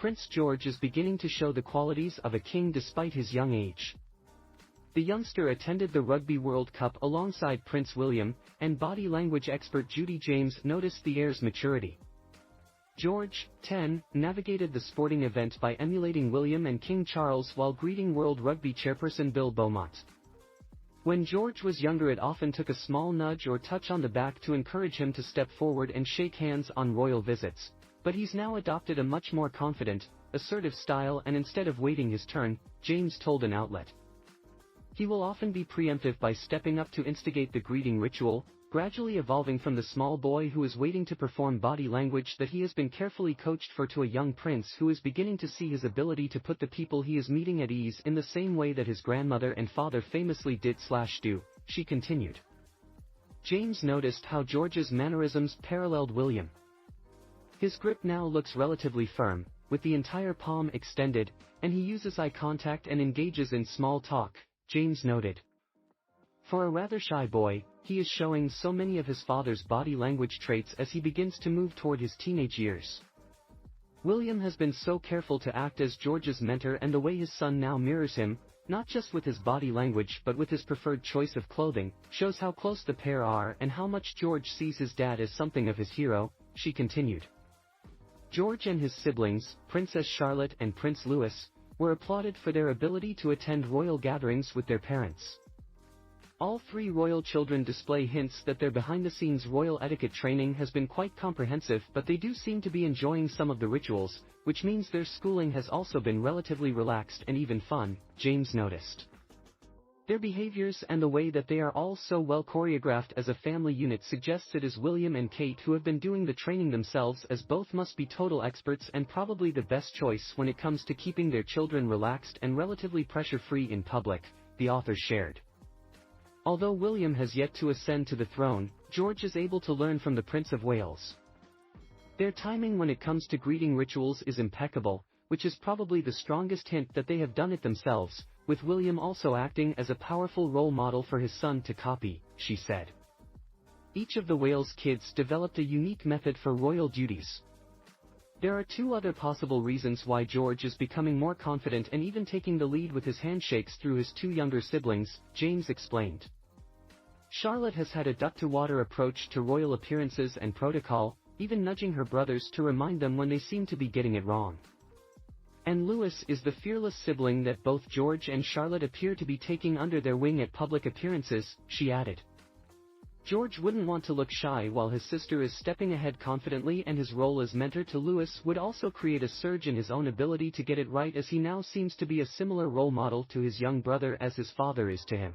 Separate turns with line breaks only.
Prince George is beginning to show the qualities of a king despite his young age. The youngster attended the Rugby World Cup alongside Prince William, and body language expert Judy James noticed the heir's maturity. George, 10, navigated the sporting event by emulating William and King Charles while greeting World Rugby chairperson Bill Beaumont. When George was younger, it often took a small nudge or touch on the back to encourage him to step forward and shake hands on royal visits, but he's now adopted a much more confident, assertive style, and instead of waiting his turn, James told an outlet. He will often be preemptive by stepping up to instigate the greeting ritual, gradually evolving from the small boy who is waiting to perform body language that he has been carefully coached for to a young prince who is beginning to see his ability to put the people he is meeting at ease in the same way that his grandmother and father famously did/do, she continued. James noticed how George's mannerisms paralleled William. His grip now looks relatively firm, with the entire palm extended, and he uses eye contact and engages in small talk, James noted. For a rather shy boy, he is showing so many of his father's body language traits as he begins to move toward his teenage years. William has been so careful to act as George's mentor, and the way his son now mirrors him, not just with his body language but with his preferred choice of clothing, shows how close the pair are and how much George sees his dad as something of his hero, she continued. George and his siblings, Princess Charlotte and Prince Louis, were applauded for their ability to attend royal gatherings with their parents. All three royal children display hints that their behind-the-scenes royal etiquette training has been quite comprehensive, but they do seem to be enjoying some of the rituals, which means their schooling has also been relatively relaxed and even fun, James noticed. Their behaviors and the way that they are all so well choreographed as a family unit suggests it is William and Kate who have been doing the training themselves, as both must be total experts and probably the best choice when it comes to keeping their children relaxed and relatively pressure-free in public, the author shared. Although William has yet to ascend to the throne, George is able to learn from the Prince of Wales. Their timing when it comes to greeting rituals is impeccable, which is probably the strongest hint that they have done it themselves, with William also acting as a powerful role model for his son to copy, she said. Each of the Wales kids developed a unique method for royal duties. There are two other possible reasons why George is becoming more confident and even taking the lead with his handshakes through his two younger siblings, James explained. Charlotte has had a duck-to-water approach to royal appearances and protocol, even nudging her brothers to remind them when they seem to be getting it wrong. And Louis is the fearless sibling that both George and Charlotte appear to be taking under their wing at public appearances, she added. George wouldn't want to look shy while his sister is stepping ahead confidently, and his role as mentor to Louis would also create a surge in his own ability to get it right, as he now seems to be a similar role model to his young brother as his father is to him.